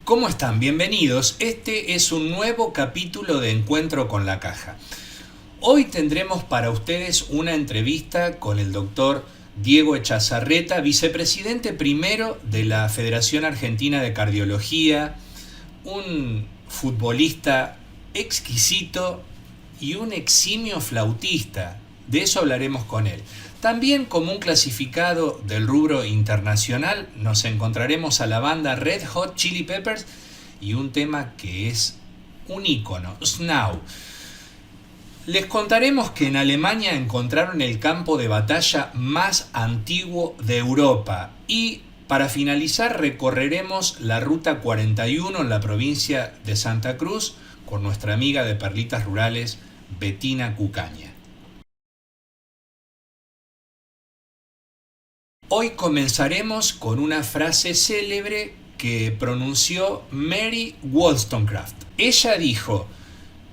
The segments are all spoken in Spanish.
¿Cómo están? Bienvenidos. Este es un nuevo capítulo de Encuentro con la Caja. Hoy tendremos para ustedes una entrevista con el doctor Diego Echazarreta, vicepresidente primero de la Federación Argentina de Cardiología, un futbolista exquisito y un eximio flautista. De eso hablaremos con él. También como un clasificado del rubro internacional nos encontraremos a la banda Red Hot Chili Peppers y un tema que es un ícono, Snow. Les contaremos que en Alemania encontraron el campo de batalla más antiguo de Europa y para finalizar recorreremos la Ruta 41 en la provincia de Santa Cruz con nuestra amiga de Perlitas Rurales, Betina Cucaña. Hoy comenzaremos con una frase célebre que pronunció Mary Wollstonecraft. Ella dijo: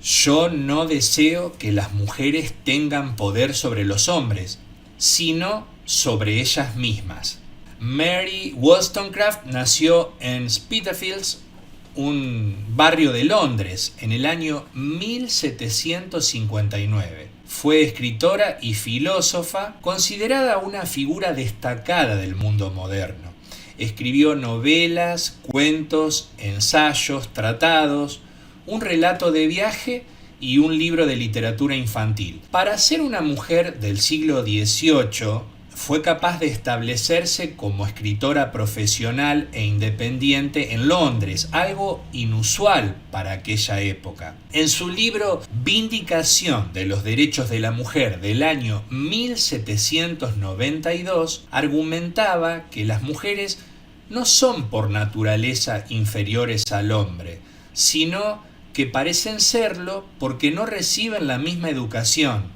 "Yo no deseo que las mujeres tengan poder sobre los hombres, sino sobre ellas mismas". Mary Wollstonecraft nació en Spitalfields, un barrio de Londres, en el año 1759. Fue escritora y filósofa, considerada una figura destacada del mundo moderno. Escribió novelas, cuentos, ensayos, tratados, un relato de viaje y un libro de literatura infantil. Para ser una mujer del siglo XVIII, fue capaz de establecerse como escritora profesional e independiente en Londres, algo inusual para aquella época. En su libro Vindicación de los Derechos de la Mujer del año 1792, argumentaba que las mujeres no son por naturaleza inferiores al hombre, sino que parecen serlo porque no reciben la misma educación,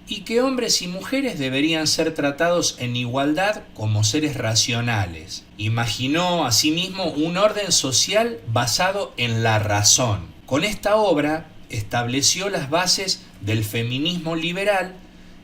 y que hombres y mujeres deberían ser tratados en igualdad como seres racionales. Imaginó asimismo un orden social basado en la razón. Con esta obra estableció las bases del feminismo liberal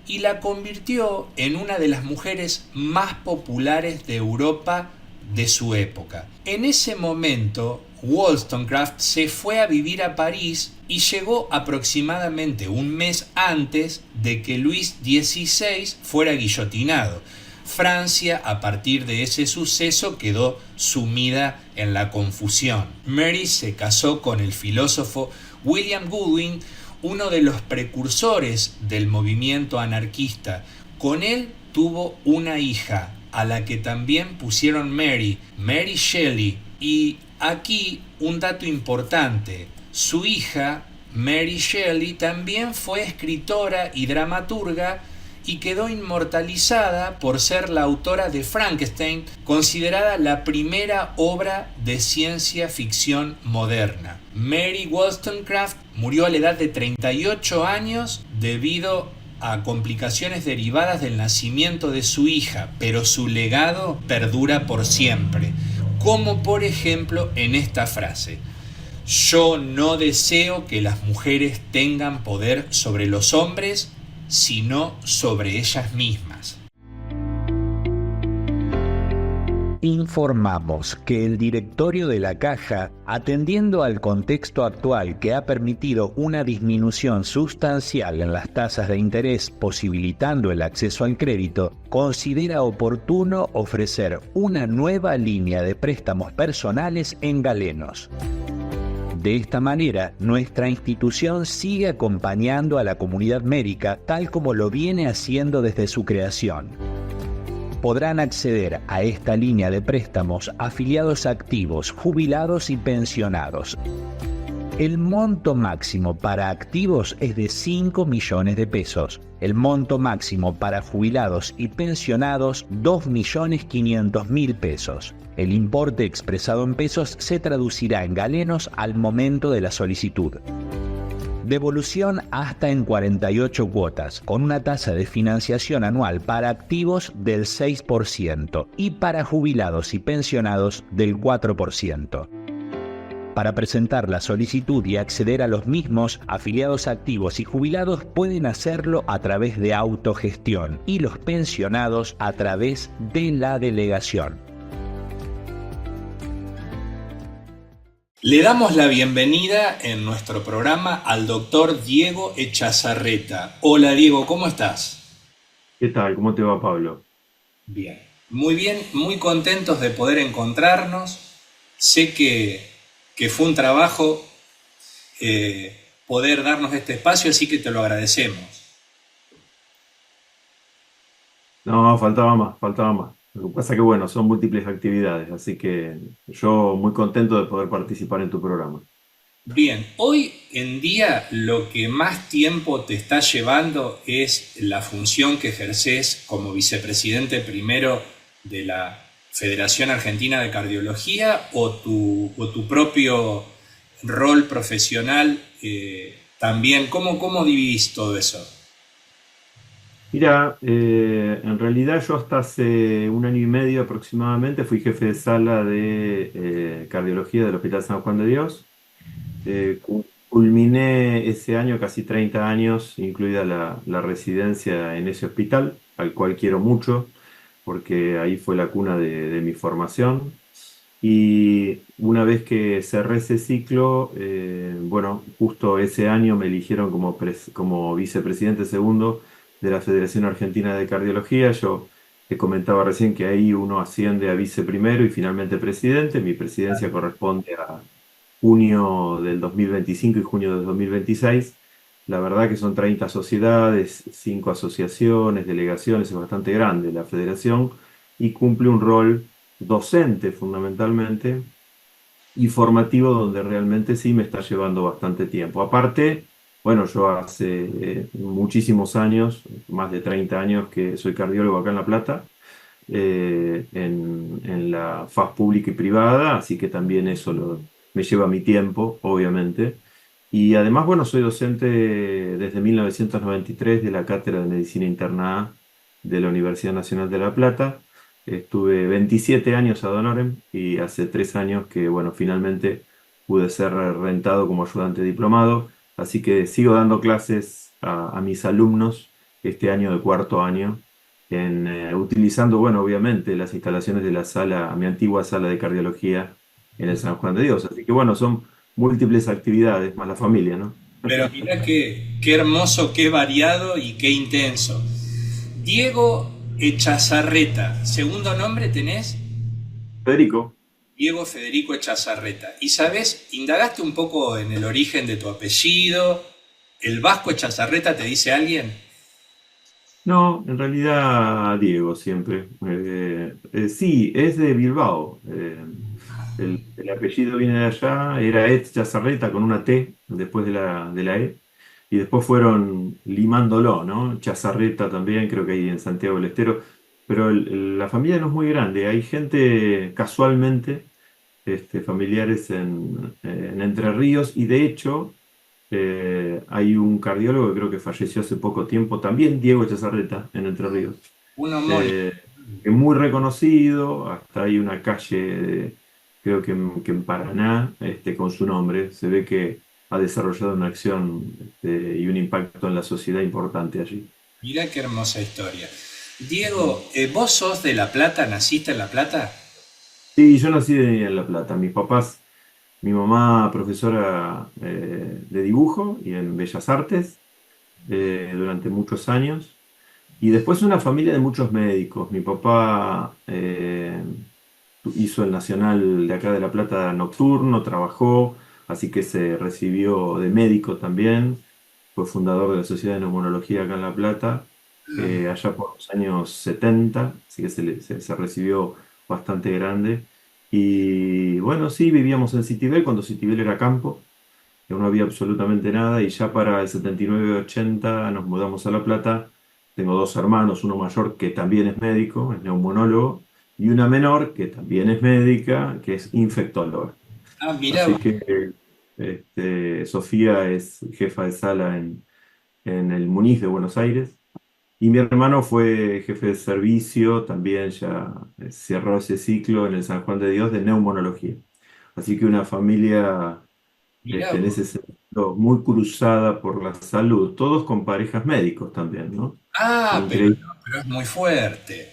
y la convirtió en una de las mujeres más populares de Europa de su época. En ese momento, Wollstonecraft se fue a vivir a París y llegó aproximadamente un mes antes de que Luis XVI fuera guillotinado. Francia, a partir de ese suceso, quedó sumida en la confusión. Mary se casó con el filósofo William Godwin, uno de los precursores del movimiento anarquista. Con él tuvo una hija, a la que también pusieron Mary Shelley. Y aquí un dato importante: su hija, Mary Shelley, también fue escritora y dramaturga y quedó inmortalizada por ser la autora de Frankenstein, considerada la primera obra de ciencia ficción moderna. Mary Wollstonecraft murió a la edad de 38 años debido a complicaciones derivadas del nacimiento de su hija, pero su legado perdura por siempre, como por ejemplo en esta frase: "Yo no deseo que las mujeres tengan poder sobre los hombres, sino sobre ellas mismas". Informamos que el directorio de la Caja, atendiendo al contexto actual que ha permitido una disminución sustancial en las tasas de interés posibilitando el acceso al crédito, considera oportuno ofrecer una nueva línea de préstamos personales en galenos. De esta manera, nuestra institución sigue acompañando a la comunidad médica tal como lo viene haciendo desde su creación. Podrán acceder a esta línea de préstamos afiliados activos, jubilados y pensionados. El monto máximo para activos es de 5 millones de pesos. El monto máximo para jubilados y pensionados, 2.500.000 pesos. El importe expresado en pesos se traducirá en galenos al momento de la solicitud. Devolución hasta en 48 cuotas, con una tasa de financiación anual para activos del 6% y para jubilados y pensionados del 4%. Para presentar la solicitud y acceder a los mismos, afiliados activos y jubilados pueden hacerlo a través de autogestión y los pensionados a través de la delegación. Le damos la bienvenida en nuestro programa al doctor Diego Echazarreta. Hola Diego, ¿cómo estás? ¿Qué tal? ¿Cómo te va, Pablo? Bien, muy contentos de poder encontrarnos. Sé que fue un trabajo poder darnos este espacio, así que te lo agradecemos. No, faltaba más, faltaba más. Lo que pasa que, bueno, son múltiples actividades, así que yo muy contento de poder participar en tu programa. Bien, hoy en día lo que más tiempo te está llevando es la función que ejerces como vicepresidente primero de la Federación Argentina de Cardiología o tu propio rol profesional también. ¿Cómo dividís todo eso? Mira, en realidad yo hasta hace un año y medio aproximadamente fui jefe de sala de cardiología del Hospital San Juan de Dios. Culminé ese año casi 30 años, incluida la residencia en ese hospital, al cual quiero mucho, porque ahí fue la cuna de mi formación. Y una vez que cerré ese ciclo, bueno, justo ese año me eligieron como vicepresidente segundo de la Federación Argentina de Cardiología. Yo te comentaba recién que ahí uno asciende a viceprimero y finalmente presidente. Mi presidencia corresponde a junio del 2025 y junio del 2026. La verdad que son 30 sociedades, 5 asociaciones, delegaciones, es bastante grande la federación y cumple un rol docente fundamentalmente y formativo donde realmente sí me está llevando bastante tiempo. Aparte, bueno, yo hace muchísimos años, más de 30 años que soy cardiólogo acá en La Plata, en la faz pública y privada, así que también me lleva mi tiempo, obviamente. Y además, bueno, soy docente desde 1993 de la Cátedra de Medicina Interna A de la Universidad Nacional de La Plata. Estuve 27 años ad honorem y hace 3 años que, bueno, finalmente pude ser rentado como ayudante diplomado. Así que sigo dando clases a mis alumnos este año de cuarto año utilizando, bueno, obviamente las instalaciones de la sala, mi antigua sala de cardiología en el San Juan de Dios. Así que bueno, son múltiples actividades, más la familia, ¿no? Pero mira qué hermoso, qué variado y qué intenso. Diego Echazarreta, segundo nombre tenés Federico, Diego Federico Echazarreta. Y sabes, indagaste un poco en el origen de tu apellido. ¿El Vasco Echazarreta te dice alguien? no, en realidad Diego siempre. Sí, es de Bilbao. El apellido viene de allá, era Ed Chazarreta con una T después de la E. Y después fueron limándolo, ¿no? Chazarreta también, creo que hay en Santiago del Estero. Pero la familia no es muy grande. Hay gente casualmente, familiares en Entre Ríos. Y de hecho, hay un cardiólogo que creo que falleció hace poco tiempo, también Diego Chazarreta, en Entre Ríos, Un homónimo. eh, que es muy reconocido, hasta hay una calle, creo que en Paraná, con su nombre, se ve que ha desarrollado una acción, y un impacto en la sociedad importante allí. Mirá qué hermosa historia. Diego, ¿vos sos de La Plata? ¿Naciste en La Plata? Sí, yo nací en La Plata, mis papás, mi mamá profesora de dibujo y en Bellas Artes durante muchos años. Y después una familia de muchos médicos. Mi papá hizo el Nacional de acá de La Plata nocturno, trabajó, así que se recibió de médico también. Fue fundador de la Sociedad de Neumonología acá en La Plata, allá por los años 70, así que se recibió bastante grande. Y bueno, sí, vivíamos en Citibel cuando Citibel era campo, que no había absolutamente nada, y ya para el 79-80 nos mudamos a La Plata. Tengo dos hermanos, uno mayor que también es médico, es neumonólogo, y una menor que también es médica, que es infectóloga. Ah, mirá Así vos. que Sofía es jefa de sala en el Muniz de Buenos Aires, y mi hermano fue jefe de servicio, también ya cerró ese ciclo en el San Juan de Dios de neumonología. Así que una familia Mirá en vos. ese sentido, muy cruzada por la salud, todos con parejas médicos también, ¿no? Ah, pero Increíble. no, pero es muy fuerte.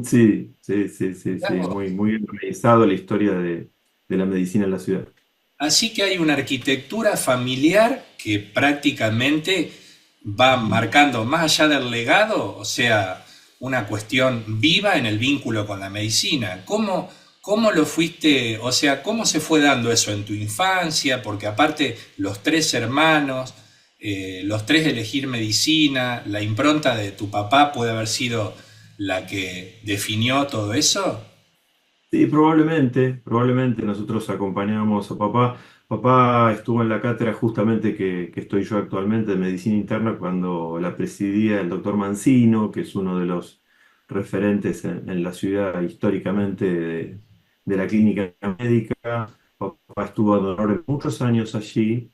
Sí, sí, sí, sí, Mirá sí, vos. muy, muy organizado la historia de la medicina en la ciudad. Así que hay una arquitectura familiar que prácticamente va marcando más allá del legado, o sea, una cuestión viva en el vínculo con la medicina. ¿Cómo lo fuiste, o sea, cómo se fue dando eso en tu infancia? Porque aparte los tres hermanos, los tres elegir medicina, la impronta de tu papá puede haber sido la que definió todo eso. Sí, probablemente nosotros acompañábamos a papá. Papá estuvo en la cátedra justamente que estoy yo actualmente de medicina interna cuando la presidía el doctor Mancino, que es uno de los referentes en la ciudad históricamente de la clínica médica. Papá estuvo durante muchos años allí,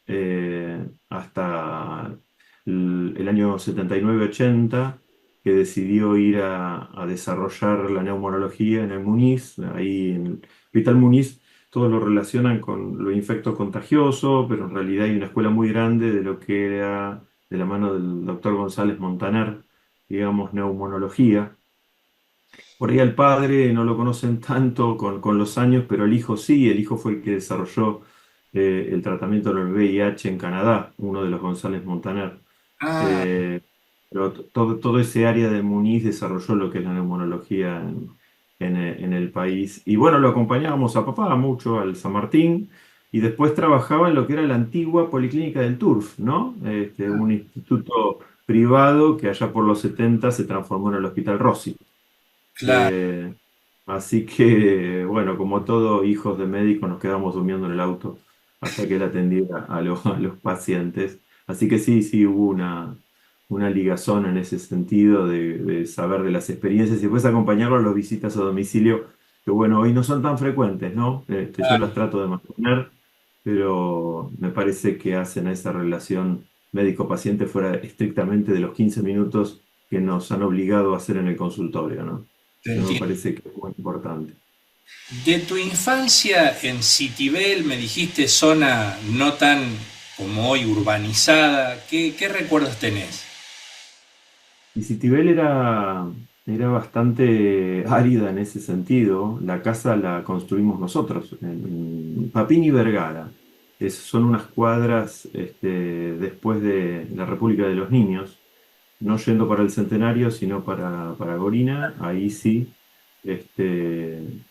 hasta el año 79-80, que decidió ir a desarrollar la neumonología en el Muniz, ahí en el Hospital Muniz. Todos lo relacionan con lo infecto contagioso, pero en realidad hay una escuela muy grande de lo que era de la mano del doctor González Montaner, digamos, neumonología. Por ahí al padre no lo conocen tanto con los años, pero el hijo sí. El hijo fue el que desarrolló el tratamiento del VIH en Canadá, uno de los González Montaner. Ah, Eh, pero todo ese área de Muniz desarrolló lo que es la neumonología en el país. Y bueno, lo acompañábamos a papá mucho al San Martín, y después trabajaba en lo que era la antigua Policlínica del Turf, ¿no? Un instituto privado que allá por los 70 se transformó en el Hospital Rossi. claro. Eh, Así que, bueno, como todo hijos de médicos, nos quedamos durmiendo en el auto hasta que él atendiera a los pacientes. Así que sí, sí, hubo una ligazón en ese sentido de saber de las experiencias y después acompañarlo a las visitas a domicilio, que bueno, hoy no son tan frecuentes, ¿no? Yo las trato de mantener, pero me parece que hacen a esa relación médico-paciente fuera estrictamente de los 15 minutos que nos han obligado a hacer en el consultorio, ¿no? Te Eso me entiendo. parece que es muy importante. De tu infancia en Citibel, me dijiste zona no tan como hoy urbanizada, ¿qué recuerdos tenés? Y Citibel era bastante árida en ese sentido. La casa la construimos nosotros, en Papín y Vergara. Son unas cuadras después de la República de los Niños, no yendo para el Centenario, sino para Gorina. Ahí sí,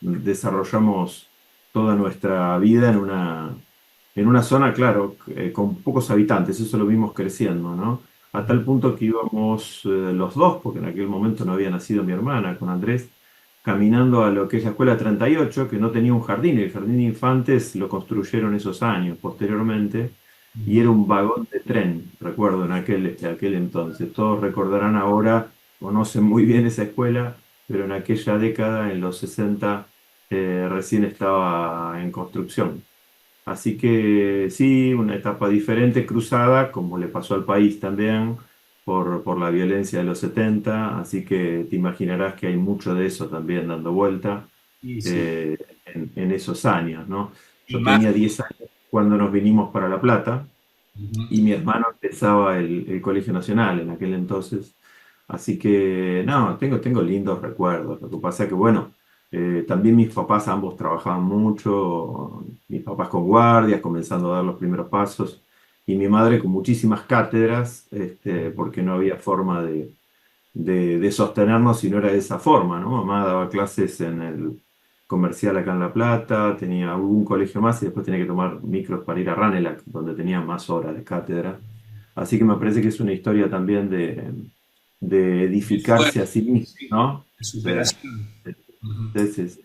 desarrollamos toda nuestra vida en una zona, claro, con pocos habitantes. Eso lo vimos creciendo, ¿no? A tal punto que íbamos los dos, porque en aquel momento no había nacido mi hermana con Andrés, caminando a lo que es la escuela 38, que no tenía un jardín. El jardín de infantes lo construyeron esos años posteriormente, y era un vagón de tren, recuerdo, en aquel entonces. Todos recordarán ahora, conocen muy bien esa escuela, pero en aquella década, en los 60, recién estaba en construcción. Así que sí, una etapa diferente, cruzada, como le pasó al país también, por la violencia de los 70. Así que te imaginarás que hay mucho de eso también dando vuelta Sí, sí. eh, en esos años, ¿no? Y Yo más. tenía 10 años cuando nos vinimos para La Plata, Ujú. y mi hermano empezaba el Colegio Nacional en aquel entonces. Así que, no, tengo lindos recuerdos. Lo que pasa es que, bueno, también mis papás ambos trabajaban mucho, mis papás con guardias, comenzando a dar los primeros pasos, y mi madre con muchísimas cátedras, porque no había forma de sostenernos si no era de esa forma, ¿no? Mamá daba clases en el comercial acá en La Plata, tenía un colegio más y después tenía que tomar micros para ir a Ranelac, donde tenía más horas de cátedra. Así que me parece que es una historia también de edificarse a Esfuerzo, sí mismo, sí, ¿no? de Sí, superación. Ujú. sí, sí, sí.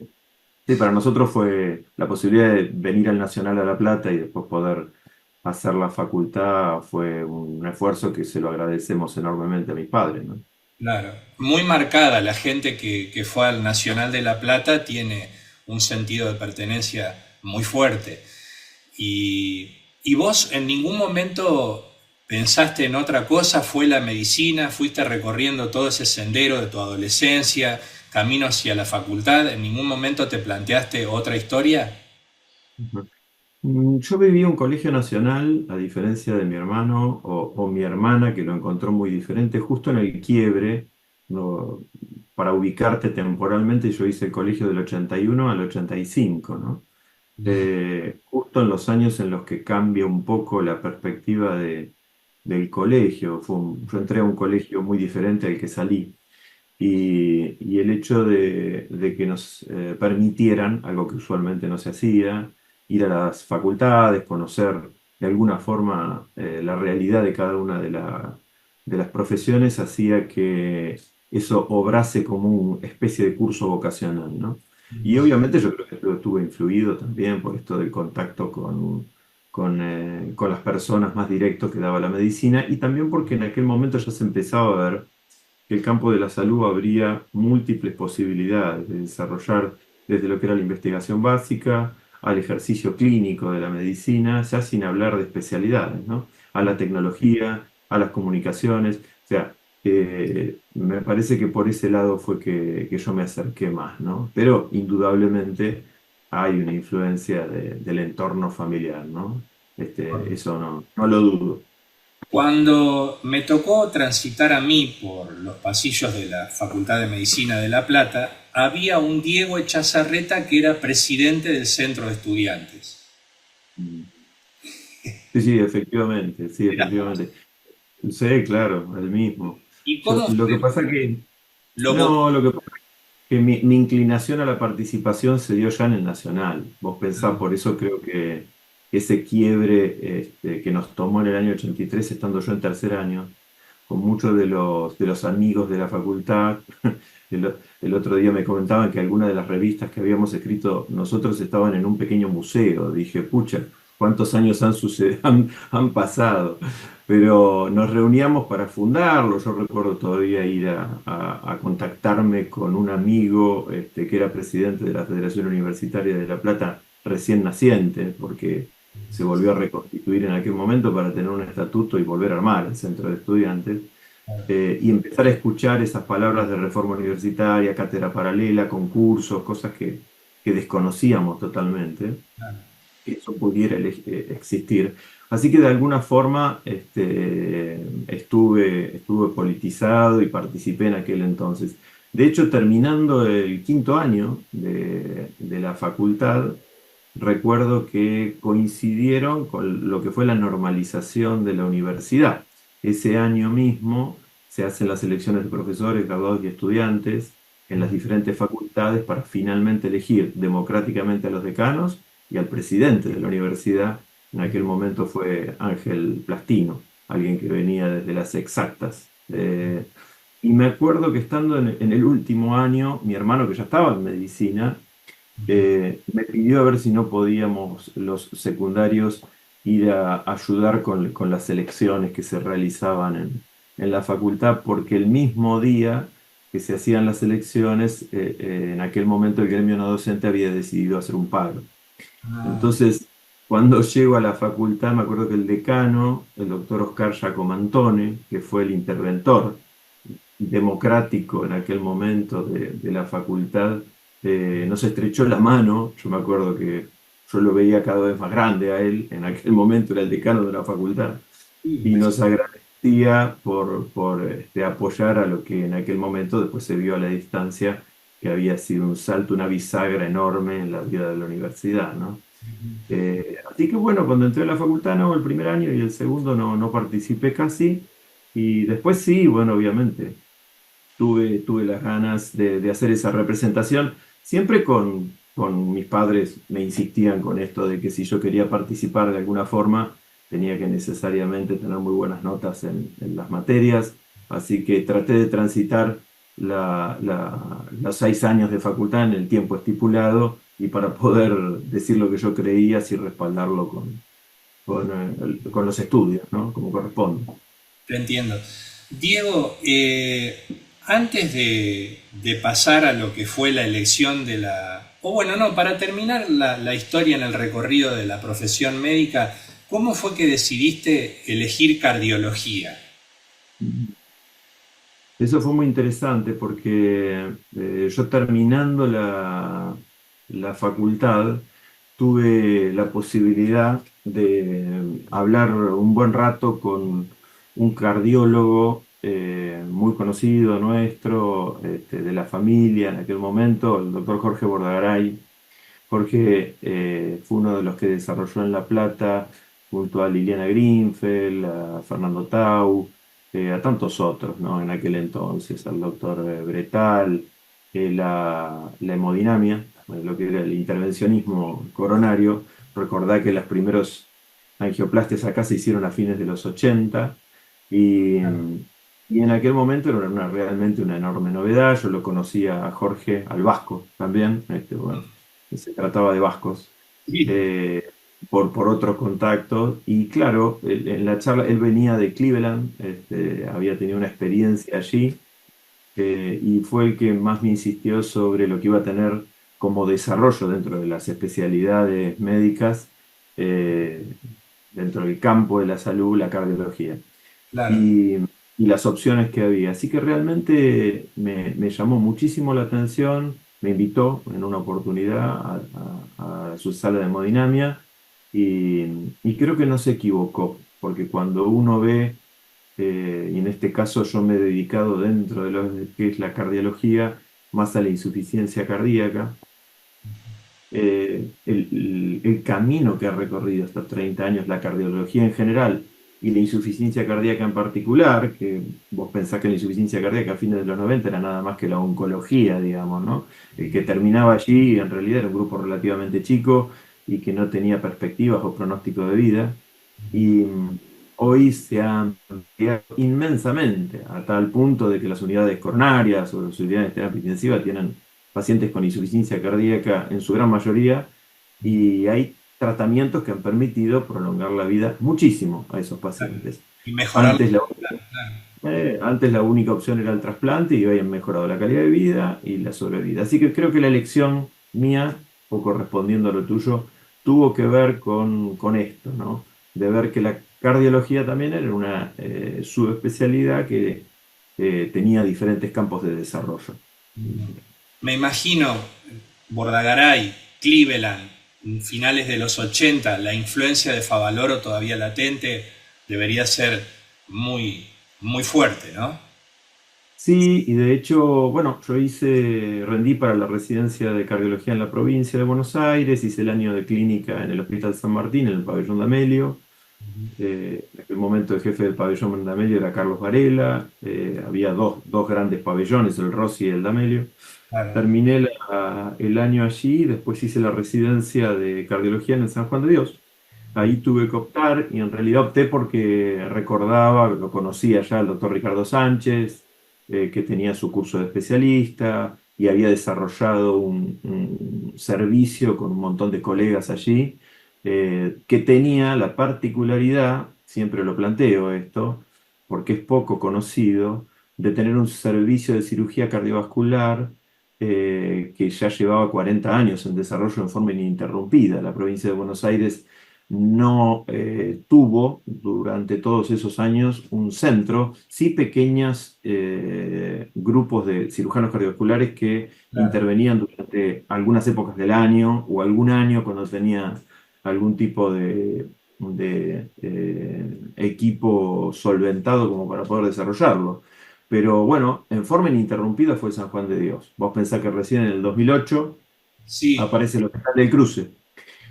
Sí, para nosotros fue la posibilidad de venir al Nacional a La Plata y después poder hacer la facultad. Fue un esfuerzo que se lo agradecemos enormemente a mis padres, ¿no? Claro, muy marcada la gente que fue al Nacional de La Plata tiene un sentido de pertenencia muy fuerte. Y vos en ningún momento pensaste en otra cosa, fue la medicina, fuiste recorriendo todo ese sendero de tu adolescencia, camino hacia la facultad, en ningún momento te planteaste otra historia. Ujú. Yo viví un colegio nacional, a diferencia de mi hermano o mi hermana, que lo encontró muy diferente, justo en el quiebre. No, para ubicarte temporalmente, yo hice el colegio del 81 al 85, ¿no? justo en los años en los que cambia un poco la perspectiva del colegio. Yo entré a un colegio muy diferente al que salí. Y el hecho de que nos permitieran, algo que usualmente no se hacía, ir a las facultades, conocer de alguna forma la realidad de cada una de las profesiones, hacía que eso obrase como una especie de curso vocacional, ¿no? Y obviamente yo creo que estuvo influido también por esto del contacto con las personas más directo que daba la medicina, y también porque en aquel momento ya se empezaba a ver que el campo de la salud habría múltiples posibilidades de desarrollar desde lo que era la investigación básica al ejercicio clínico de la medicina, ya sin hablar de especialidades, ¿no? A la tecnología, a las comunicaciones. O sea, me parece que por ese lado fue que yo me acerqué más, ¿no? Pero indudablemente hay una influencia del entorno familiar, ¿no? Eso no lo dudo. Cuando me tocó transitar a mí por los pasillos de la Facultad de Medicina de La Plata, había un Diego Echazarreta que era presidente del centro de estudiantes. Mm. Sí, sí, efectivamente, sí, Era vos. efectivamente. Sí, claro, el mismo. ¿Y cómo Lo que fue? pasa que, Lo vot- no, lo que pasa es que mi inclinación a la participación se dio ya en el Nacional. Vos pensás, por eso creo que ese quiebre que nos tomó en el año 83, estando yo en tercer año, con muchos de los amigos de la facultad. El otro día me comentaban que algunas de las revistas que habíamos escrito nosotros estaban en un pequeño museo. Dije, pucha, ¿cuántos años han pasado? Pero nos reuníamos para fundarlo. Yo recuerdo todavía ir a contactarme con un amigo que era presidente de la Federación Universitaria de La Plata, recién naciente, porque se volvió a reconstituir en aquel momento para tener un estatuto y volver a armar el centro de estudiantes, y empezar a escuchar esas palabras de reforma universitaria, cátedra paralela, concursos, cosas que desconocíamos totalmente, que eso pudiera existir. Así que de alguna forma estuve politizado y participé en aquel entonces. De hecho, terminando el quinto año de la facultad, recuerdo que coincidieron con lo que fue la normalización de la universidad. Ese año mismo se hacen las elecciones de profesores, graduados y estudiantes en las diferentes facultades para finalmente elegir democráticamente a los decanos y al presidente de la universidad. En aquel momento fue Ángel Plastino, alguien que venía desde las exactas. Y me acuerdo que estando en el último año, mi hermano que ya estaba en medicina, me pidió a ver si no podíamos los secundarios ir a ayudar con las elecciones que se realizaban en la facultad, porque el mismo día que se hacían las elecciones, en aquel momento el gremio no docente había decidido hacer un paro. Entonces, cuando llego a la facultad, me acuerdo que el decano, el doctor Oscar Giacomantone, que fue el interventor democrático en aquel momento de la facultad, nos estrechó la mano. Yo me acuerdo que yo lo veía cada vez más grande a él, en aquel momento era el decano de la facultad, y nos agradecía por apoyar a lo que en aquel momento después se vio a la distancia, que había sido un salto, una bisagra enorme en la vida de la universidad, ¿no? Así que bueno, cuando entré a la facultad, no, el primer año y el segundo no participé casi, y después sí, bueno, obviamente tuve las ganas de hacer esa representación, siempre con mis padres me insistían con esto de que si yo quería participar de alguna forma, tenía que necesariamente tener muy buenas notas en las materias, así que traté de transitar los 6 años de facultad en el tiempo estipulado, y para poder decir lo que yo creía, así respaldarlo con los estudios, ¿no? Como corresponde. Te entiendo. Diego, antes de pasar a lo que fue la elección de la... O bueno, no, para terminar la historia en el recorrido de la profesión médica, ¿cómo fue que decidiste elegir cardiología? Eso fue muy interesante porque yo terminando la facultad tuve la posibilidad de hablar un buen rato con un cardiólogo muy conocido nuestro, de la familia en aquel momento, el doctor Jorge Bordagaray, Jorge fue uno de los que desarrolló en La Plata, junto a Liliana Greenfeld, a Fernando Tau, a tantos otros, ¿no? En aquel entonces, al doctor Bretal, la hemodinamia, lo que era el intervencionismo coronario. Recordá que los primeros angioplasties acá se hicieron a fines de los 80 y, Claro. y en aquel momento era realmente una enorme novedad. Yo lo conocía a Jorge, al vasco también, bueno, se trataba de vascos, Sí. eh, por otros contactos. Y claro, en la charla, él venía de Cleveland, había tenido una experiencia allí, y fue el que más me insistió sobre lo que iba a tener como desarrollo dentro de las especialidades médicas, eh, dentro del campo de la salud, la cardiología, Claro. y, y las opciones que había. Así que realmente me llamó muchísimo la atención, me invitó en una oportunidad a su sala de hemodinamia, y, y creo que no se equivocó, porque cuando uno ve, y en este caso yo me he dedicado dentro de lo que es la cardiología, más a la insuficiencia cardíaca, el camino que ha recorrido estos 30 años la cardiología en general y la insuficiencia cardíaca en particular, que vos pensás que la insuficiencia cardíaca a fines de los 90 era nada más que la oncología, digamos, ¿no? El que terminaba allí en realidad era un grupo relativamente chico y que no tenía perspectivas o pronóstico de vida. Y hoy se ha ampliado inmensamente, a tal punto de que las unidades coronarias o las unidades de terapia intensiva tienen pacientes con insuficiencia cardíaca en su gran mayoría, y hay tratamientos que han permitido prolongar la vida muchísimo a esos Claro. pacientes. Y mejorar Antes la, la- claro. antes la única opción era el trasplante y hoy han mejorado la calidad de vida y la sobrevida. Así que creo que la elección mía, o correspondiendo a lo tuyo, tuvo que ver con esto, ¿no? De ver que la cardiología también era una subespecialidad que tenía diferentes campos de desarrollo. Me imagino Bordagaray, Cleveland, finales de los 80, la influencia de Favaloro todavía latente debería ser muy, muy fuerte, ¿no? Sí, y de hecho, bueno, rendí para la residencia de cardiología en la provincia de Buenos Aires, hice el año de clínica en el Hospital San Martín, en el pabellón de Amelio. En aquel momento el jefe del pabellón D'Amelio era Carlos Varela. Había dos grandes pabellones, el Rossi y el D'Amelio. Claro. Terminé el año allí, después hice la residencia de cardiología en el San Juan de Dios. Ahí tuve que optar, y en realidad opté porque recordaba, lo conocía ya el doctor Ricardo Sánchez, que tenía su curso de especialista y había desarrollado un servicio con un montón de colegas allí, que tenía la particularidad, siempre lo planteo esto, porque es poco conocido, de tener un servicio de cirugía cardiovascular, que ya llevaba 40 años en desarrollo en forma ininterrumpida. La provincia de Buenos Aires no tuvo durante todos esos años un centro, sí pequeños grupos de cirujanos cardiovasculares que Claro. intervenían durante algunas épocas del año o algún año cuando tenía algún tipo de equipo solventado como para poder desarrollarlo. Pero bueno, en forma ininterrumpida fue San Juan de Dios. Vos pensás que recién en el 2008 Sí. aparece el Hospital del Cruce,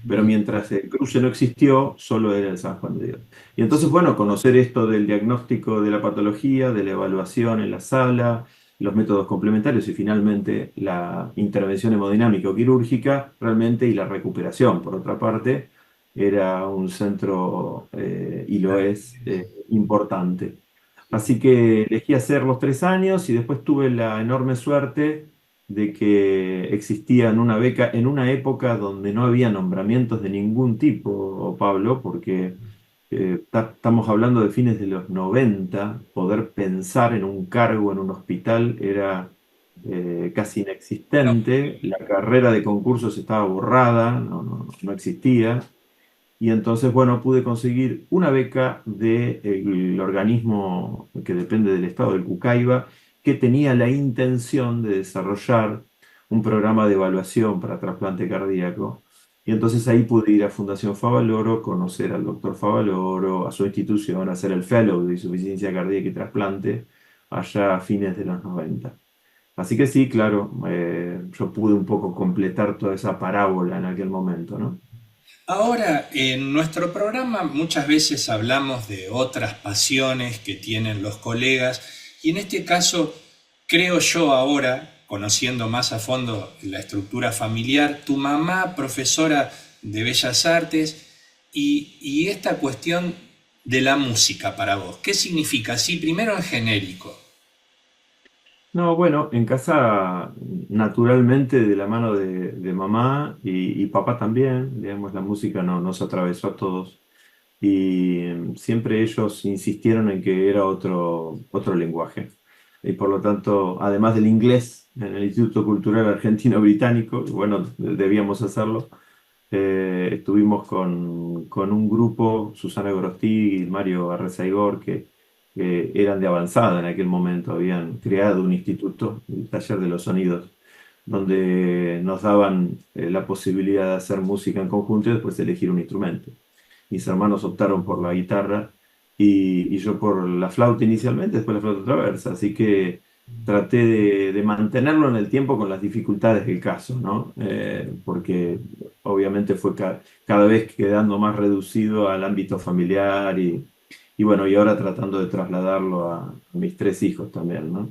pero mientras el cruce no existió, solo era el San Juan de Dios. Y entonces, bueno, conocer esto del diagnóstico de la patología, de la evaluación en la sala, los métodos complementarios y finalmente la intervención hemodinámica o quirúrgica, realmente, y la recuperación, por otra parte, era un centro, y lo es, importante. Así que elegí hacer los 3 años y después tuve la enorme suerte de que existía una beca en una época donde no había nombramientos de ningún tipo, Pablo, porque estamos hablando de fines de los 90. Poder pensar en un cargo en un hospital era casi No, inexistente, la carrera de concursos estaba borrada, no existía. Y entonces, bueno, pude conseguir una beca del organismo que depende del estado del Cucaiba, que tenía la intención de desarrollar un programa de evaluación para trasplante cardíaco. Y entonces ahí pude ir a Fundación Favaloro, conocer al doctor Favaloro, a su institución, hacer el fellow de insuficiencia cardíaca y trasplante allá a fines de los 90. Así que sí, claro, yo pude un poco completar toda esa parábola en aquel momento, ¿no? Ahora, en nuestro programa muchas veces hablamos de otras pasiones que tienen los colegas y en este caso creo yo ahora, conociendo más a fondo la estructura familiar, tu mamá profesora de Bellas Artes y esta cuestión de la música para vos, ¿qué significa? Sí, primero en genérico. No, bueno, en casa naturalmente de la mano de mamá y papá también, digamos, la música nos atravesó a todos y siempre ellos insistieron en que era otro lenguaje. Y por lo tanto, además del inglés en el Instituto Cultural Argentino Británico, y bueno, debíamos hacerlo, estuvimos con un grupo, Susana Gorostig y Mario Arrezaigor, que eran de avanzada en aquel momento, habían creado un instituto, el Taller de los Sonidos, donde nos daban la posibilidad de hacer música en conjunto y después elegir un instrumento. Mis hermanos optaron por la guitarra y yo por la flauta inicialmente, después la flauta traversa, así que traté de mantenerlo en el tiempo con las dificultades del caso, ¿no? Porque obviamente fue cada vez quedando más reducido al ámbito familiar y bueno, y ahora tratando de trasladarlo a mis tres hijos también, ¿no?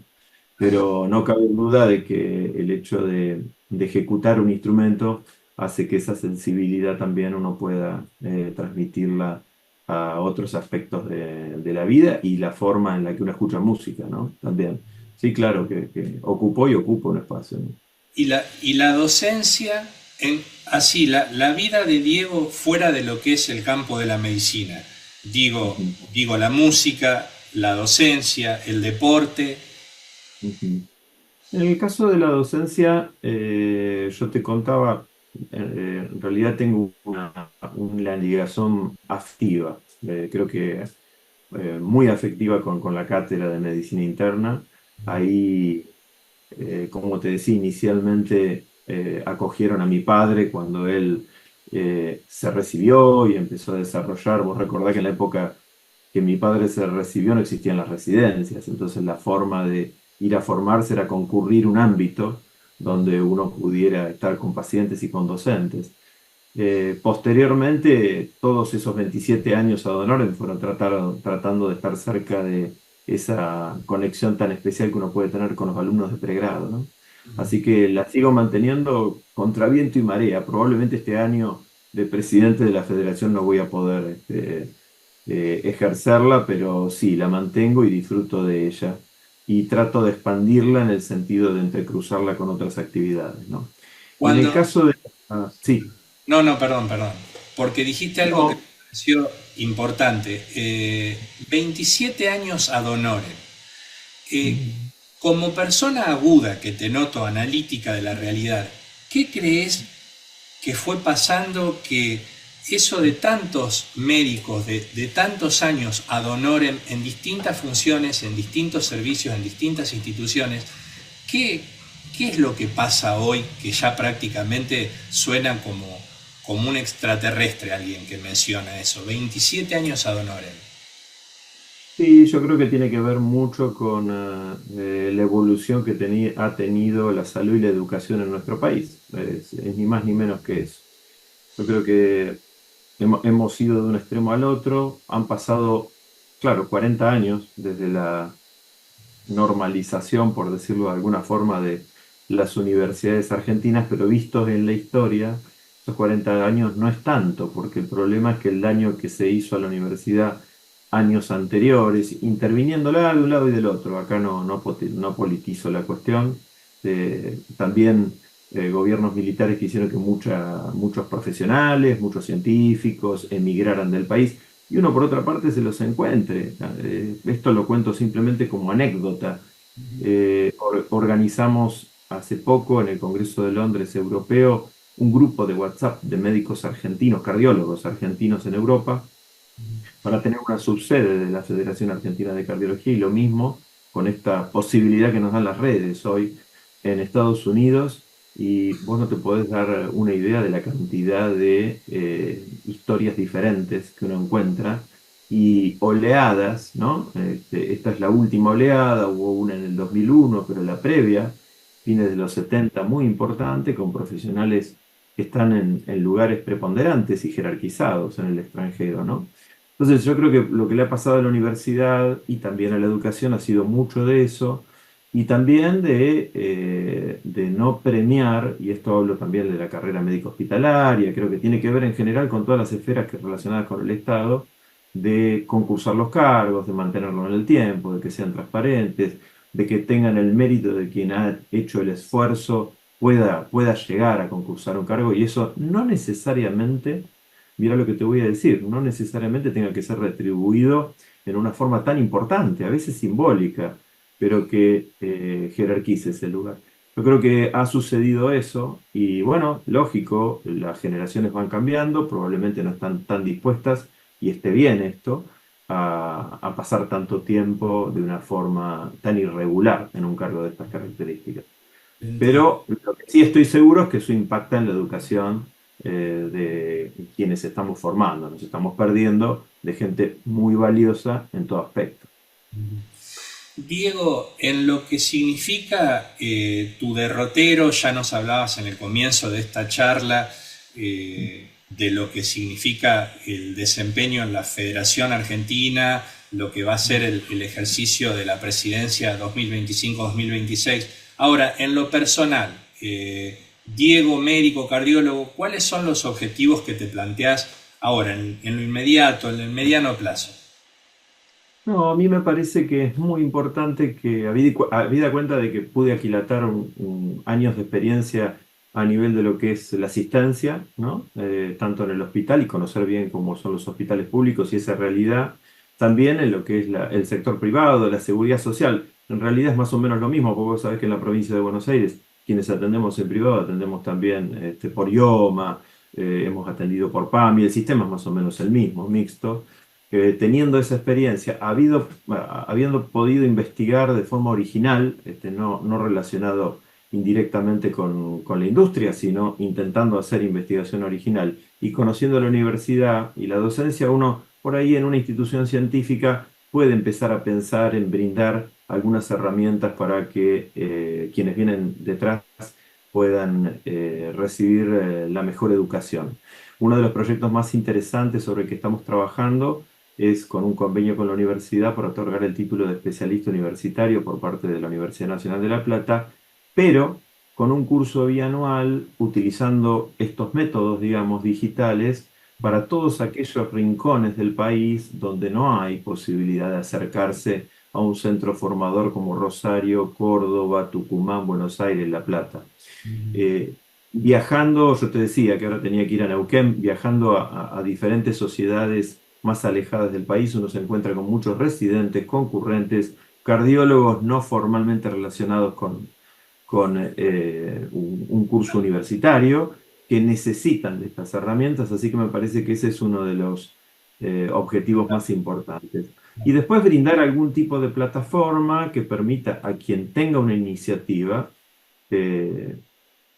Pero no cabe duda de que el hecho de ejecutar un instrumento hace que esa sensibilidad también uno pueda transmitirla a otros aspectos de la vida y la forma en la que uno escucha música, ¿no? También. Sí, claro, que ocupó y ocupa un espacio, ¿no? Y la docencia, así, la vida de Diego fuera de lo que es el campo de la medicina. Digo, Ujú, digo la música, la docencia, el deporte. ujú. En el caso de la docencia, yo te contaba, en realidad tengo una ligación afectiva, creo que muy afectiva con la cátedra de medicina interna. Ahí, como te decía, inicialmente acogieron a mi padre cuando él se recibió y empezó a desarrollar. Vos recordás que en la época que mi padre se recibió no existían las residencias, entonces la forma de ir a formarse era concurrir un ámbito donde uno pudiera estar con pacientes y con docentes. Posteriormente, todos esos 27 años ad honorem fueron tratando de estar cerca de esa conexión tan especial que uno puede tener con los alumnos de pregrado, ¿no? Así que la sigo manteniendo contra viento y marea. Probablemente este año de presidente de la federación no voy a poder ejercerla, pero sí, la mantengo y disfruto de ella. Y trato de expandirla en el sentido de entrecruzarla con otras actividades, ¿no? Y en el Cuando, caso de... sí. no, no, perdón, perdón, porque dijiste algo que me No, pareció importante. 27 años ad honorem. Eh, mm, Como persona aguda que te noto analítica de la realidad, ¿qué crees que fue pasando que eso de tantos médicos, de tantos años ad honorem en distintas funciones, en distintos servicios, en distintas instituciones, ¿qué, qué es lo que pasa hoy que ya prácticamente suena como un extraterrestre alguien que menciona eso? 27 años ad honorem. sí, yo creo que tiene que ver mucho con la evolución que ha tenido la salud y la educación en nuestro país. Es ni más ni menos que eso. Yo creo que hemos ido de un extremo al otro. Han pasado, claro, 40 años desde la normalización, por decirlo de alguna forma, de las universidades argentinas, pero vistos en la historia, esos 40 años no es tanto, porque el problema es que el daño que se hizo a la universidad años anteriores, interviniéndola de un lado y del otro, acá no politizo la cuestión, también gobiernos militares que hicieron que muchos profesionales, muchos científicos emigraran del país y uno por otra parte se los encuentre. Esto lo cuento simplemente como anécdota. Organizamos hace poco en el Congreso de Londres Europeo un grupo de WhatsApp de médicos argentinos, cardiólogos argentinos en Europa, para tener una subsede de la Federación Argentina de Cardiología y lo mismo con esta posibilidad que nos dan las redes hoy en Estados Unidos y vos no te podés dar una idea de la cantidad de historias diferentes que uno encuentra y oleadas, ¿no? Esta es la última oleada, hubo una en el 2001, pero la previa, fines de los 70 muy importante, con profesionales que están en lugares preponderantes y jerarquizados en el extranjero, ¿no? Entonces yo creo que lo que le ha pasado a la universidad y también a la educación ha sido mucho de eso, y también de no premiar, y esto hablo también de la carrera médico hospitalaria, creo que tiene que ver en general con todas las esferas relacionadas con el Estado, de concursar los cargos, de mantenerlo en el tiempo, de que sean transparentes, de que tengan el mérito de quien ha hecho el esfuerzo pueda llegar a concursar un cargo, y eso no necesariamente, mira lo que te voy a decir, no necesariamente tenga que ser retribuido en una forma tan importante, a veces simbólica, pero que jerarquice ese lugar. Yo creo que ha sucedido eso y bueno, lógico, las generaciones van cambiando, probablemente no están tan dispuestas, y esté bien esto, a pasar tanto tiempo de una forma tan irregular en un cargo de estas características. Entiendo. Pero lo que sí estoy seguro es que eso impacta en la educación de quienes estamos formando. Nos estamos perdiendo de gente muy valiosa en todo aspecto. Diego, en lo que significa tu derrotero, ya nos hablabas en el comienzo de esta charla de lo que significa el desempeño en la Federación Argentina, lo que va a ser el ejercicio de la presidencia 2025-2026. Ahora, en lo personal, Diego, médico, cardiólogo, ¿cuáles son los objetivos que te planteas ahora, en lo inmediato, en el mediano plazo? No, a mí me parece que es muy importante que, habida cuenta de que pude aquilatar años de experiencia a nivel de lo que es la asistencia, ¿no? Tanto en el hospital y conocer bien cómo son los hospitales públicos y esa realidad, también en lo que es el sector privado, la seguridad social. En realidad es más o menos lo mismo, porque vos sabés que en la provincia de Buenos Aires, quienes atendemos en privado, atendemos también por IOMA, hemos atendido por PAMI, el sistema es más o menos el mismo, mixto. Teniendo esa experiencia, habiendo podido investigar de forma original, no relacionado indirectamente con la industria, sino intentando hacer investigación original y conociendo la universidad y la docencia, uno por ahí en una institución científica puede empezar a pensar en brindar algunas herramientas para que quienes vienen detrás puedan recibir la mejor educación. Uno de los proyectos más interesantes sobre el que estamos trabajando es con un convenio con la universidad para otorgar el título de especialista universitario por parte de la Universidad Nacional de La Plata, pero con un curso bianual utilizando estos métodos, digamos, digitales para todos aquellos rincones del país donde no hay posibilidad de acercarse a un centro formador como Rosario, Córdoba, Tucumán, Buenos Aires, La Plata. Eh, Viajando, yo te decía que ahora tenía que ir a Neuquén, viajando a diferentes sociedades más alejadas del país, uno se encuentra con muchos residentes, concurrentes, cardiólogos no formalmente relacionados con un curso universitario que necesitan de estas herramientas, así que me parece que ese es uno de los objetivos más importantes. Y después brindar algún tipo de plataforma que permita a quien tenga una iniciativa, eh,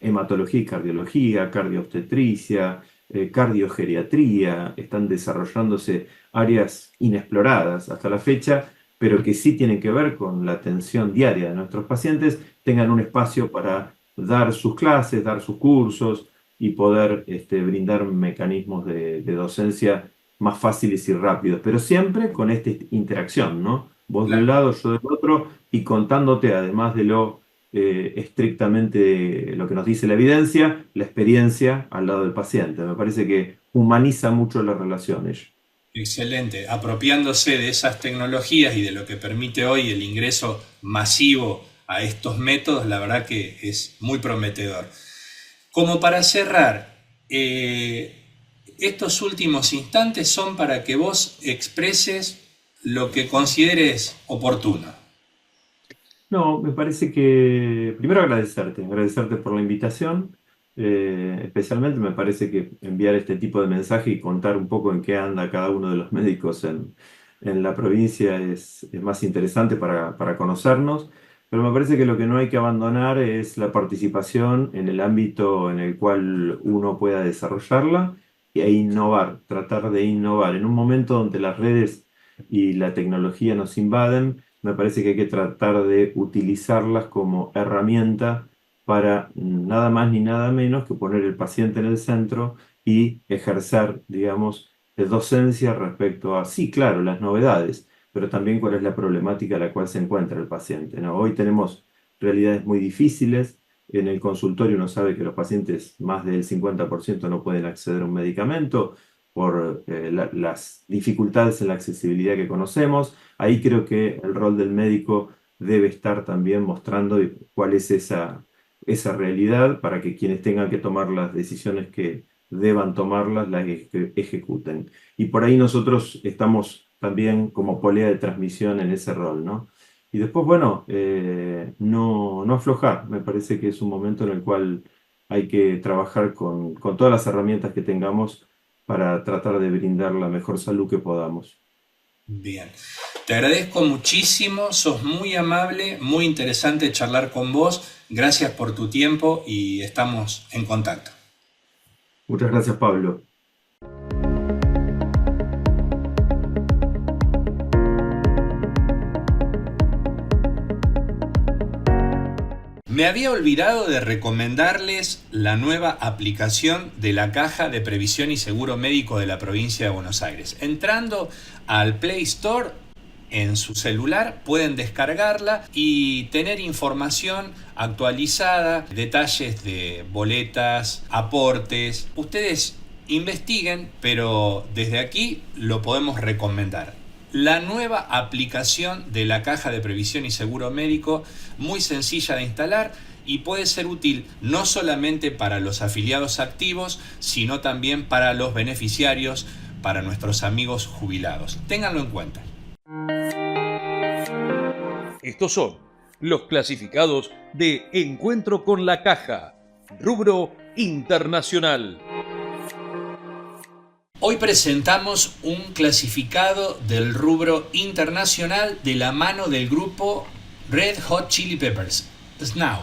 hematología y cardiología, cardioobstetricia, cardiogeriatría, están desarrollándose áreas inexploradas hasta la fecha, pero que sí tienen que ver con la atención diaria de nuestros pacientes, tengan un espacio para dar sus clases, dar sus cursos y poder brindar mecanismos de docencia más fáciles y rápidos, pero siempre con esta interacción, ¿no? Vos de un Claro. lado, yo del otro, y contándote, además de lo estrictamente lo que nos dice la evidencia, la experiencia al lado del paciente. Me parece que humaniza mucho las relaciones. Excelente. Apropiándose de esas tecnologías y de lo que permite hoy el ingreso masivo a estos métodos, la verdad que es muy prometedor. Como para cerrar, estos últimos instantes son para que vos expreses lo que consideres oportuno. No, me parece que primero agradecerte por la invitación. Especialmente me parece que enviar este tipo de mensaje y contar un poco en qué anda cada uno de los médicos en la provincia es más interesante para conocernos, pero me parece que lo que no hay que abandonar es la participación en el ámbito en el cual uno pueda desarrollarla e innovar, tratar de innovar. En un momento donde las redes y la tecnología nos invaden, me parece que hay que tratar de utilizarlas como herramienta para nada más ni nada menos que poner el paciente en el centro y ejercer, digamos, docencia respecto a, sí, claro, las novedades, pero también cuál es la problemática a la cual se encuentra el paciente, ¿no? Hoy tenemos realidades muy difíciles. En el consultorio uno sabe que los pacientes, más del 50% no pueden acceder a un medicamento por las dificultades en la accesibilidad que conocemos. Ahí creo que el rol del médico debe estar también mostrando cuál es esa realidad para que quienes tengan que tomar las decisiones que deban tomarlas, las ejecuten. Y por ahí nosotros estamos también como polea de transmisión en ese rol, ¿no? Y después, bueno, no aflojar. Me parece que es un momento en el cual hay que trabajar con todas las herramientas que tengamos para tratar de brindar la mejor salud que podamos. Bien, te agradezco muchísimo, sos muy amable, muy interesante charlar con vos. Gracias por tu tiempo y estamos en contacto. Muchas gracias, Pablo. Me había olvidado de recomendarles la nueva aplicación de la Caja de Previsión y Seguro Médico de la provincia de Buenos Aires. Entrando al Play Store en su celular pueden descargarla y tener información actualizada, detalles de boletas, aportes. Ustedes investiguen, pero desde aquí lo podemos recomendar. La nueva aplicación de la Caja de Previsión y Seguro Médico, muy sencilla de instalar y puede ser útil no solamente para los afiliados activos, sino también para los beneficiarios, para nuestros amigos jubilados. Ténganlo en cuenta. Estos son los clasificados de Encuentro con la Caja, rubro internacional. Hoy presentamos un clasificado del rubro internacional de la mano del grupo Red Hot Chili Peppers, Snow.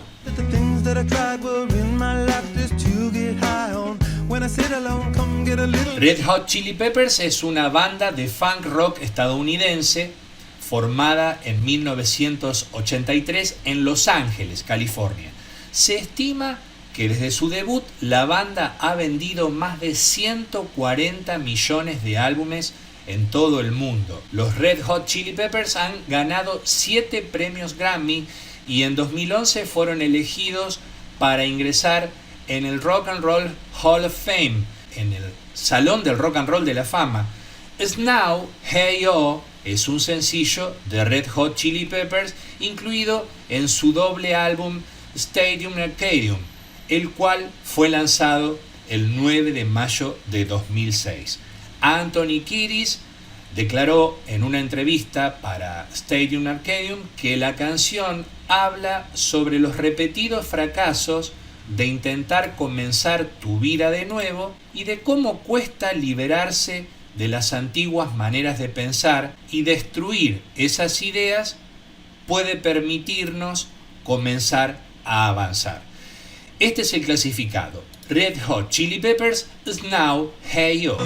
Red Hot Chili Peppers es una banda de funk rock estadounidense formada en 1983 en Los Ángeles, California. Se estima que desde su debut la banda ha vendido más de 140 millones de álbumes en todo el mundo. Los Red Hot Chili Peppers han ganado 7 premios Grammy y en 2011 fueron elegidos para ingresar en el Rock and Roll Hall of Fame, en el Salón del Rock and Roll de la Fama. Snow, Hey Oh es un sencillo de Red Hot Chili Peppers incluido en su doble álbum Stadium Arcadium, el cual fue lanzado el 9 de mayo de 2006. Anthony Kiedis declaró en una entrevista para Stadium Arcadium que la canción habla sobre los repetidos fracasos de intentar comenzar tu vida de nuevo y de cómo cuesta liberarse de las antiguas maneras de pensar y destruir esas ideas puede permitirnos comenzar a avanzar. Este es el clasificado. Red Hot Chili Peppers, Snow, Hey Oh.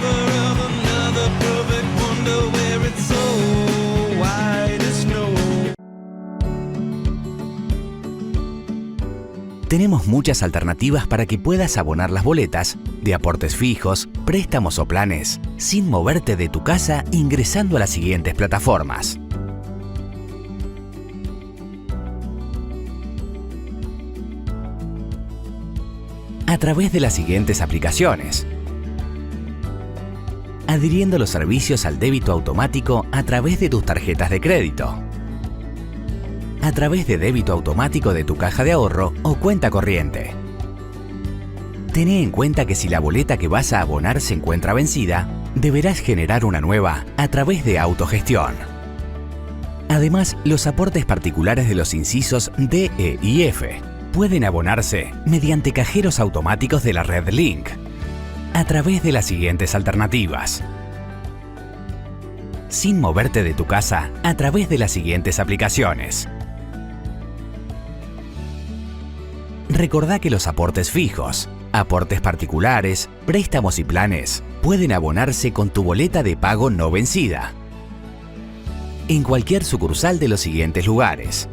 Tenemos muchas alternativas para que puedas abonar las boletas de aportes fijos, préstamos o planes, sin moverte de tu casa ingresando a las siguientes plataformas. A través de las siguientes aplicaciones. Adhiriendo los servicios al débito automático a través de tus tarjetas de crédito. A través de débito automático de tu caja de ahorro o cuenta corriente. Tené en cuenta que si la boleta que vas a abonar se encuentra vencida, deberás generar una nueva a través de autogestión. Además, los aportes particulares de los incisos D, E y F pueden abonarse mediante cajeros automáticos de la red Link, a través de las siguientes alternativas. Sin moverte de tu casa, a través de las siguientes aplicaciones. Recordá que los aportes fijos, aportes particulares, préstamos y planes pueden abonarse con tu boleta de pago no vencida en cualquier sucursal de los siguientes lugares: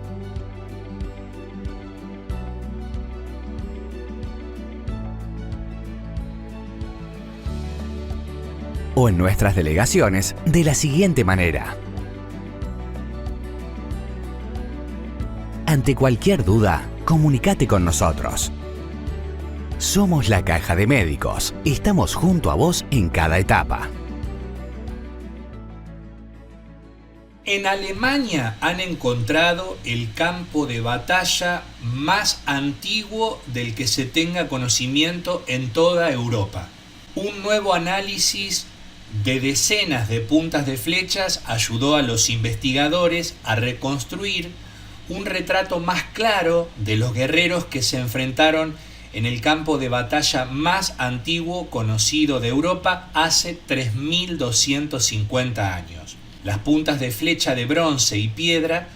o en nuestras delegaciones de la siguiente manera. Ante cualquier duda, comunícate con nosotros. Somos la Caja de Médicos. Estamos junto a vos en cada etapa. En Alemania han encontrado el campo de batalla más antiguo del que se tenga conocimiento en toda Europa. Un nuevo análisis de decenas de puntas de flechas ayudó a los investigadores a reconstruir un retrato más claro de los guerreros que se enfrentaron en el campo de batalla más antiguo conocido de Europa hace 3250 años. Las puntas de flecha de bronce y piedra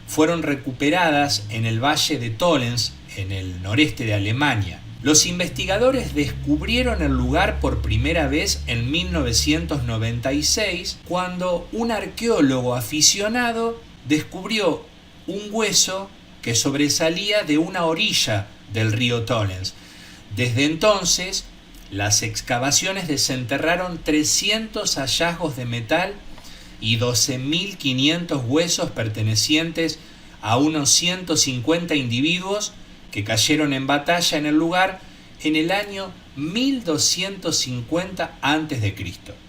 fueron recuperadas en el valle de Tollens, en el noreste de Alemania. Los investigadores descubrieron el lugar por primera vez en 1996, cuando un arqueólogo aficionado descubrió un hueso que sobresalía de una orilla del río Tollens. Desde entonces, las excavaciones desenterraron 300 hallazgos de metal y 12.500 huesos pertenecientes a unos 150 individuos que cayeron en batalla en el lugar en el año 1250 a.C.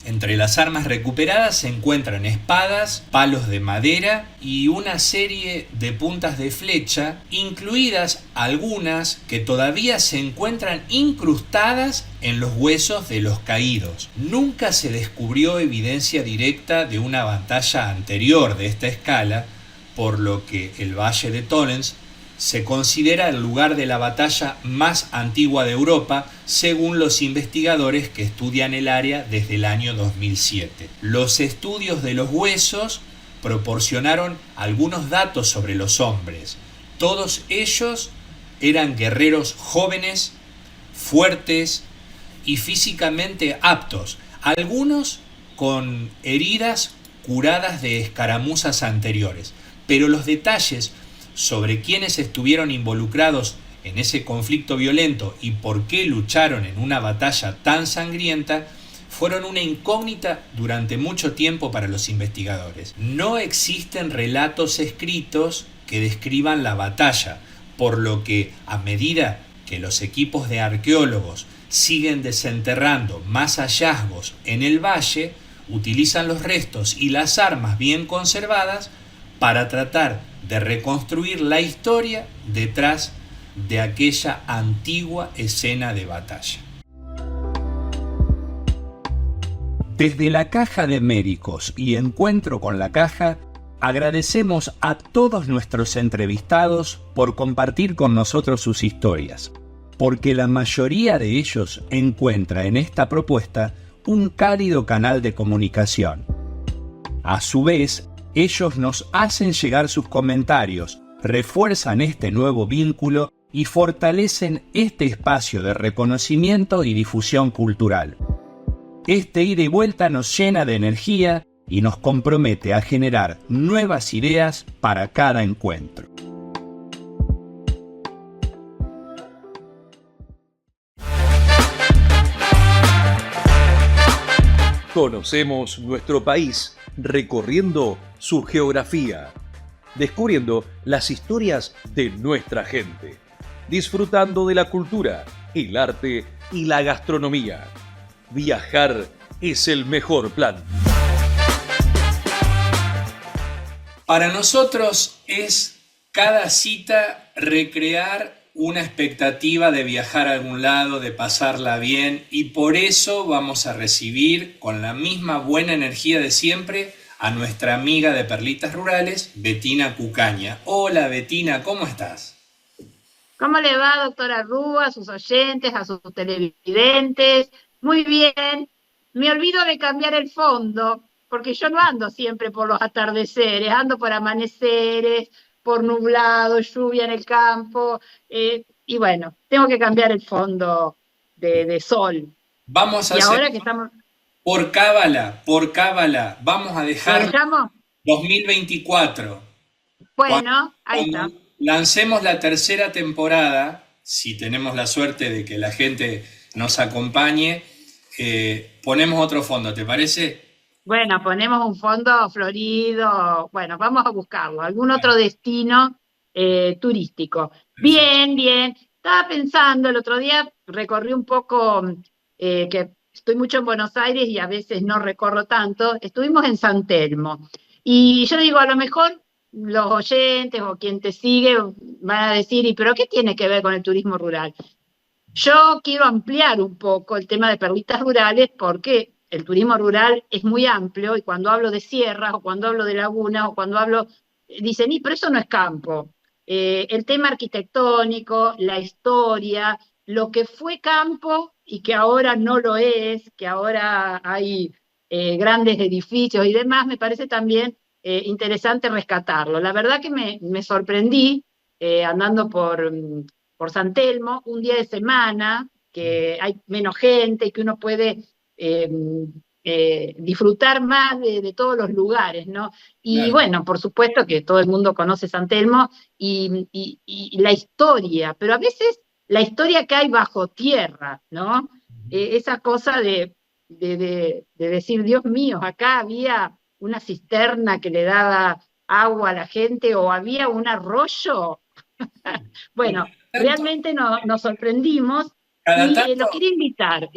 Entre las armas recuperadas se encuentran espadas, palos de madera y una serie de puntas de flecha, incluidas algunas que todavía se encuentran incrustadas en los huesos de los caídos. Nunca se descubrió evidencia directa de una batalla anterior de esta escala, por lo que el Valle de Tollens se considera el lugar de la batalla más antigua de Europa, según los investigadores que estudian el área desde el año 2007. Los estudios de los huesos proporcionaron algunos datos sobre los hombres. Todos ellos eran guerreros jóvenes, fuertes y físicamente aptos, algunos con heridas curadas de escaramuzas anteriores, pero los detalles sobre quiénes estuvieron involucrados en ese conflicto violento y por qué lucharon en una batalla tan sangrienta fueron una incógnita durante mucho tiempo para los investigadores. No existen relatos escritos que describan la batalla, por lo que a medida que los equipos de arqueólogos siguen desenterrando más hallazgos en el valle, utilizan los restos y las armas bien conservadas para tratar de reconstruir la historia detrás de aquella antigua escena de batalla. Desde la Caja de Médicos y Encuentro con la Caja, agradecemos a todos nuestros entrevistados por compartir con nosotros sus historias, porque la mayoría de ellos encuentra en esta propuesta un cálido canal de comunicación. A su vez, ellos nos hacen llegar sus comentarios, refuerzan este nuevo vínculo y fortalecen este espacio de reconocimiento y difusión cultural. Este ida y vuelta nos llena de energía y nos compromete a generar nuevas ideas para cada encuentro. Conocemos nuestro país recorriendo su geografía, descubriendo las historias de nuestra gente, disfrutando de la cultura, el arte y la gastronomía. Viajar es el mejor plan. Para nosotros es cada cita recrear una expectativa de viajar a algún lado, de pasarla bien, y por eso vamos a recibir con la misma buena energía de siempre a nuestra amiga de Perlitas Rurales, Bettina Cucaña. Hola Bettina, ¿cómo estás? ¿Cómo le va, doctora Rúa, a sus oyentes, a sus televidentes? Muy bien. Me olvido de cambiar el fondo, porque yo no ando siempre por los atardeceres, ando por amaneceres, por nublado, lluvia en el campo, y bueno, tengo que cambiar el fondo de sol. Vamos a y hacer ahora que estamos... por cábala, vamos a dejar 2024. Bueno, ahí está. Lancemos la tercera temporada, si tenemos la suerte de que la gente nos acompañe, ponemos otro fondo, ¿te parece? Bueno, ponemos un fondo florido, bueno, vamos a buscarlo, algún otro destino turístico. Perfecto. Bien, bien. Estaba pensando, el otro día recorrí un poco, que estoy mucho en Buenos Aires y a veces no recorro tanto, estuvimos en San Telmo. Y yo digo, a lo mejor los oyentes o quien te sigue van a decir, ¿y pero qué tiene que ver con el turismo rural? Yo quiero ampliar un poco el tema de perlitas rurales porque el turismo rural es muy amplio y cuando hablo de sierras o cuando hablo de lagunas o cuando hablo, dicen, y pero eso no es campo. El tema arquitectónico, la historia, lo que fue campo y que ahora no lo es, que ahora hay grandes edificios y demás, me parece también interesante rescatarlo. La verdad que me sorprendí andando por San Telmo, un día de semana, que hay menos gente y que uno puede eh, disfrutar más de todos los lugares, ¿no? Y Claro. bueno, por supuesto que todo el mundo conoce San Telmo y la historia, pero a veces la historia que hay bajo tierra, ¿no? Esa cosa de decir, Dios mío, acá había una cisterna que le daba agua a la gente o había un arroyo. Bueno, Bueno, tanto, realmente nos sorprendimos cada y tanto, los quería invitar.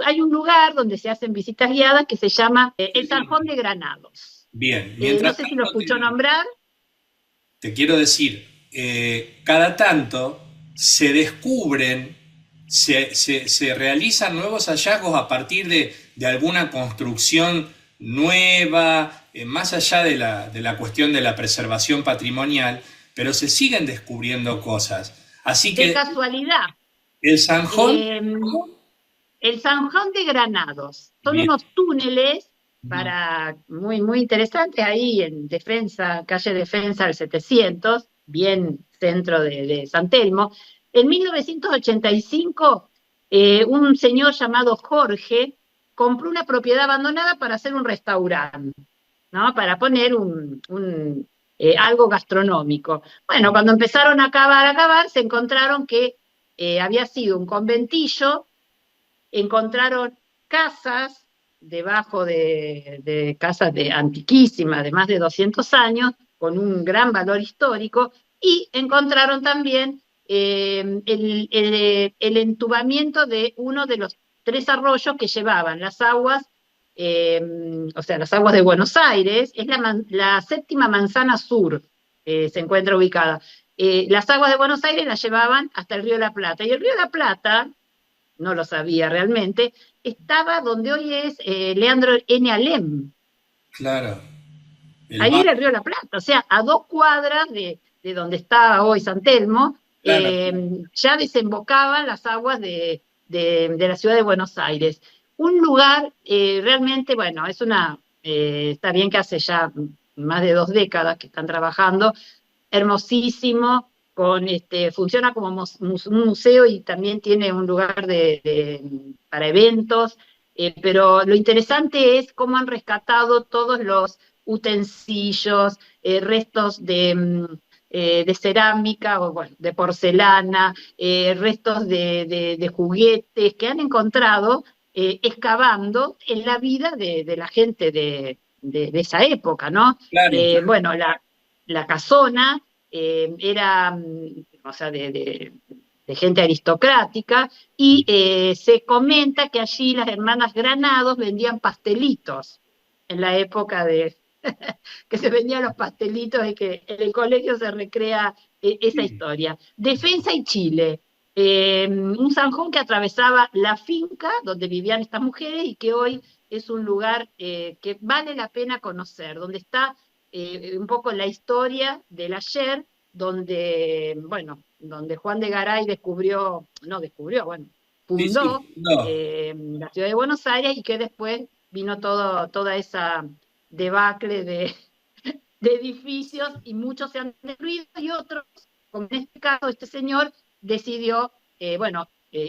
Hay un lugar donde se hacen visitas guiadas que se llama el Sanjón de Granados. bien, No mientras sé si lo tanto escuchó nombrar. te quiero decir, cada tanto se descubren, se realizan nuevos hallazgos a partir de alguna construcción nueva, más allá de la cuestión de la preservación patrimonial, pero se siguen descubriendo cosas. Así De que casualidad. el Sanjón, Eh, el Sanjón de Granados. Son bien, unos túneles muy, muy interesantes ahí en Defensa, calle Defensa del 700, bien centro de San Telmo. En 1985, un señor llamado Jorge compró una propiedad abandonada para hacer un restaurante, ¿no? Para poner algo gastronómico. Bueno, cuando empezaron a cavar, se encontraron que había sido un conventillo, encontraron casas debajo de casas antiquísimas, de más de 200 años, con un gran valor histórico, y encontraron también el entubamiento de uno de los tres arroyos que llevaban las aguas, eh, o sea, las aguas de Buenos Aires, es la séptima manzana sur, se encuentra ubicada. Las aguas de Buenos Aires las llevaban hasta el río de la Plata, y el río de la Plata, no lo sabía realmente, estaba donde hoy es Leandro N. Alem. claro, el Ahí bar, era el río de la Plata, o sea, a 2 cuadras de donde está hoy San Telmo, claro, ya desembocaban las aguas de la ciudad de Buenos Aires. Un lugar realmente, bueno, está bien que hace ya más de 2 décadas que están trabajando, hermosísimo, funciona como un museo y también tiene un lugar para eventos, pero lo interesante es cómo han rescatado todos los utensilios, restos de cerámica o bueno, de porcelana, restos de juguetes que han encontrado excavando en la vida de la gente de esa época, ¿no? claro, claro. Bueno, la casona era, o sea, de gente aristocrática, y se comenta que allí las hermanas Granados vendían pastelitos en la época que se vendían los pastelitos y que en el colegio se recrea esa historia. Defensa y Chile, un zanjón que atravesaba la finca donde vivían estas mujeres y que hoy es un lugar que vale la pena conocer, donde está un poco la historia del ayer, donde Juan de Garay bueno, Sí, fundó sí, no, la ciudad de Buenos Aires y que después vino toda esa debacle de edificios y muchos se han destruido y otros, como en este caso este señor, decidió,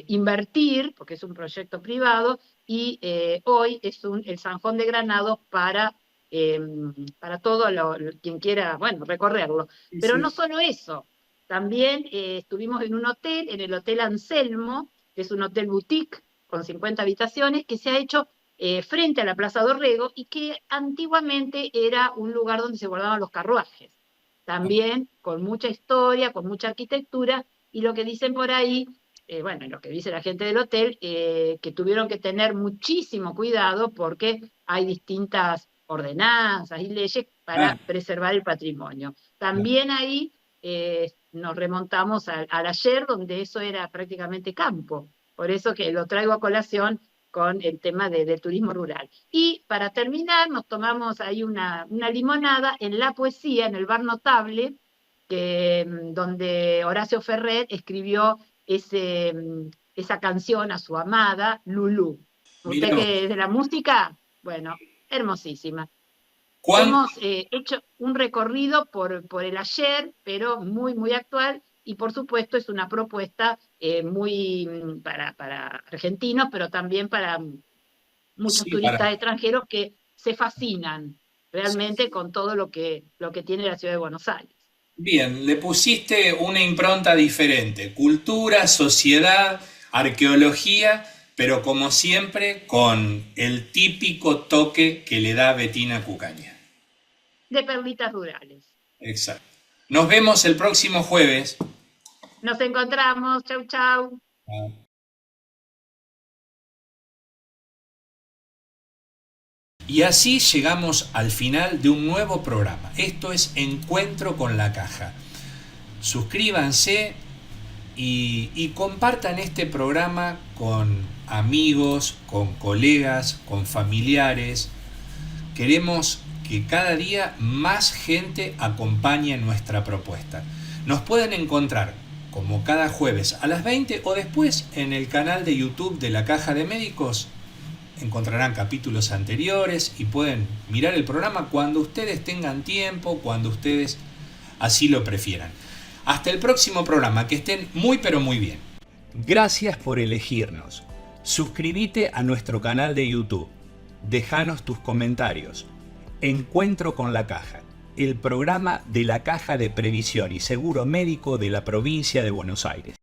invertir, porque es un proyecto privado, y hoy es el Sanjón de Granados eh, para quien quiera, bueno, recorrerlo. sí, Pero sí. no solo eso, también estuvimos en un hotel, en el Hotel Anselmo, que es un hotel boutique con 50 habitaciones, que se ha hecho frente a la Plaza Dorrego, y que antiguamente era un lugar donde se guardaban los carruajes. También con mucha historia, con mucha arquitectura, y lo que dicen por ahí, bueno, lo que dice la gente del hotel, que tuvieron que tener muchísimo cuidado porque hay distintas ordenanzas y leyes para preservar el patrimonio. También ahí nos remontamos al ayer, donde eso era prácticamente campo. Por eso que lo traigo a colación con el tema del turismo rural. Y para terminar, nos tomamos ahí una limonada en La Poesía, en el Bar Notable, donde Horacio Ferrer escribió esa canción a su amada, Lulú. Usted que es de la música, bueno, hermosísima. Hemos hecho un recorrido por el ayer, pero muy, muy actual, y por supuesto es una propuesta muy para argentinos, pero también para muchos turistas extranjeros que se fascinan realmente con todo lo que tiene la ciudad de Buenos Aires. Bien, le pusiste una impronta diferente, cultura, sociedad, arqueología, pero como siempre con el típico toque que le da Bettina Cucaña. De perlitas rurales. Exacto. Nos vemos el próximo jueves. Nos encontramos. Chau, chau. Y así llegamos al final de un nuevo programa. Esto es Encuentro con la Caja. Suscríbanse y compartan este programa con amigos, con colegas, con familiares. Queremos que cada día más gente acompañe nuestra propuesta. Nos pueden encontrar como cada jueves a las 20 o después en el canal de YouTube de La Caja de Médicos. Encontrarán capítulos anteriores y pueden mirar el programa cuando ustedes tengan tiempo, cuando ustedes así lo prefieran. Hasta el próximo programa, que estén muy pero muy bien. Gracias por elegirnos. Suscríbete a nuestro canal de YouTube. Déjanos tus comentarios. Encuentro con la Caja, el programa de la Caja de Previsión y Seguro Médico de la provincia de Buenos Aires.